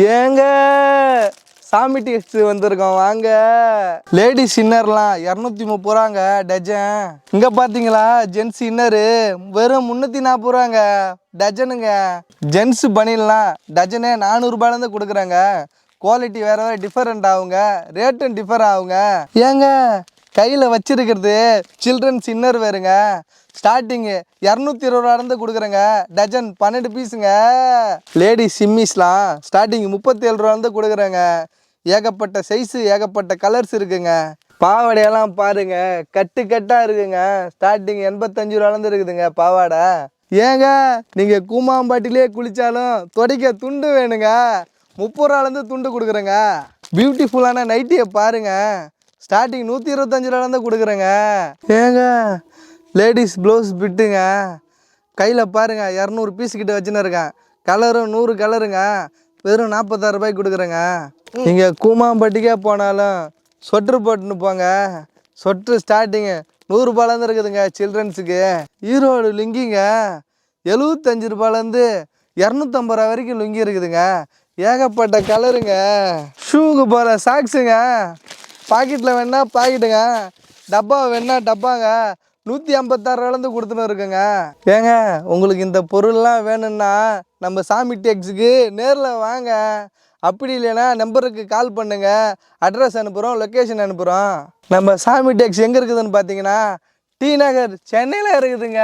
ஏங்க சாமி டெக்ஸ்ட் வந்திருக்கோம் வாங்க. லேடிஸ் இன்னர்லாம் 230 ரூபாங்க டஜன். இங்க பாத்தீங்களா ஜென்ஸ் இன்னரு வெறும் 340 ரூபாங்க டஜனுங்க. ஜென்ஸ் பனியன்லாம் டஜனே 400 ரூபாயிலேருந்து கொடுக்குறாங்க. குவாலிட்டி வேற வேற டிஃபரெண்ட் ஆகுங்க, ரேட்டும் டிஃபர் ஆகுங்க. ஏங்க கையில் வச்சிருக்கிறது சில்ட்ரன்ஸ் இன்னர் வேறுங்க. ஸ்டார்டிங்கு 220 ரூபாயிலேருந்து கொடுக்குறேங்க. டஜன் 12 பீஸுங்க. லேடிஸ் சிம்மிஸ்லாம் ஸ்டார்டிங் 37 ரூபாயிலேருந்து கொடுக்குறேங்க. ஏகப்பட்ட சைஸு ஏகப்பட்ட கலர்ஸ் இருக்குங்க. பாவாடையெல்லாம் பாருங்க கட்டு கட்டாக இருக்குங்க. ஸ்டார்டிங் 85 ரூபாயிலேருந்து இருக்குதுங்க பாவாடை. ஏங்க நீங்கள் கூமாம்பாட்டிலே குளித்தாலும் துடைக்க துண்டு வேணுங்க. 30 ரூபாயிலேருந்து துண்டு கொடுக்குறேங்க. பியூட்டிஃபுல்லான நைட்டியை பாருங்க. ஸ்டார்டிங் 125 ரூபாயிலேருந்து கொடுக்குறேங்க. ஏங்க லேடிஸ் ப்ளவுஸ் பிட்டுங்க. கையில் பாருங்கள் 200 பீஸ் கிட்ட வச்சுன்னு இருக்கேன். கலரும் 100 கலருங்க. வெறும் 46 ரூபாய்க்கு கொடுக்குறேங்க. நீங்கள் கூமாம்பட்டிக்கே போனாலும் சொட்ரு போட்டுன்னு போங்க. சொட்ரு ஸ்டார்டிங்கு 100 ரூபாயிலேருந்து இருக்குதுங்க சில்ட்ரன்ஸுக்கு. ஈரோடு லுங்கிங்க 75 ரூபாயிலேருந்து 250 ரூபா வரைக்கும் லுங்கி இருக்குதுங்க. ஏகப்பட்ட கலருங்க. ஷூக்கு போகிற சாக்ஸுங்க. பாக்கெட்டில் வேணா பாக்கெட்டுங்க, டப்பா வேணா டப்பாங்க. 156 ரூபாயிலேருந்து கொடுத்துன்னு இருக்குங்க. ஏங்க உங்களுக்கு இந்த பொருள்லாம் வேணும்னா நம்ம சாமி டெக்ஸுக்கு நேரில் வாங்க. அப்படி இல்லைன்னா நம்பருக்கு கால் பண்ணுங்க. அட்ரஸ் அனுப்புகிறோம், லொக்கேஷன் அனுப்புகிறோம். நம்ம சாமி டெக்ஸ் எங்கே இருக்குதுன்னு பார்த்தீங்கன்னா டி நகர் சென்னையில் இருக்குதுங்க.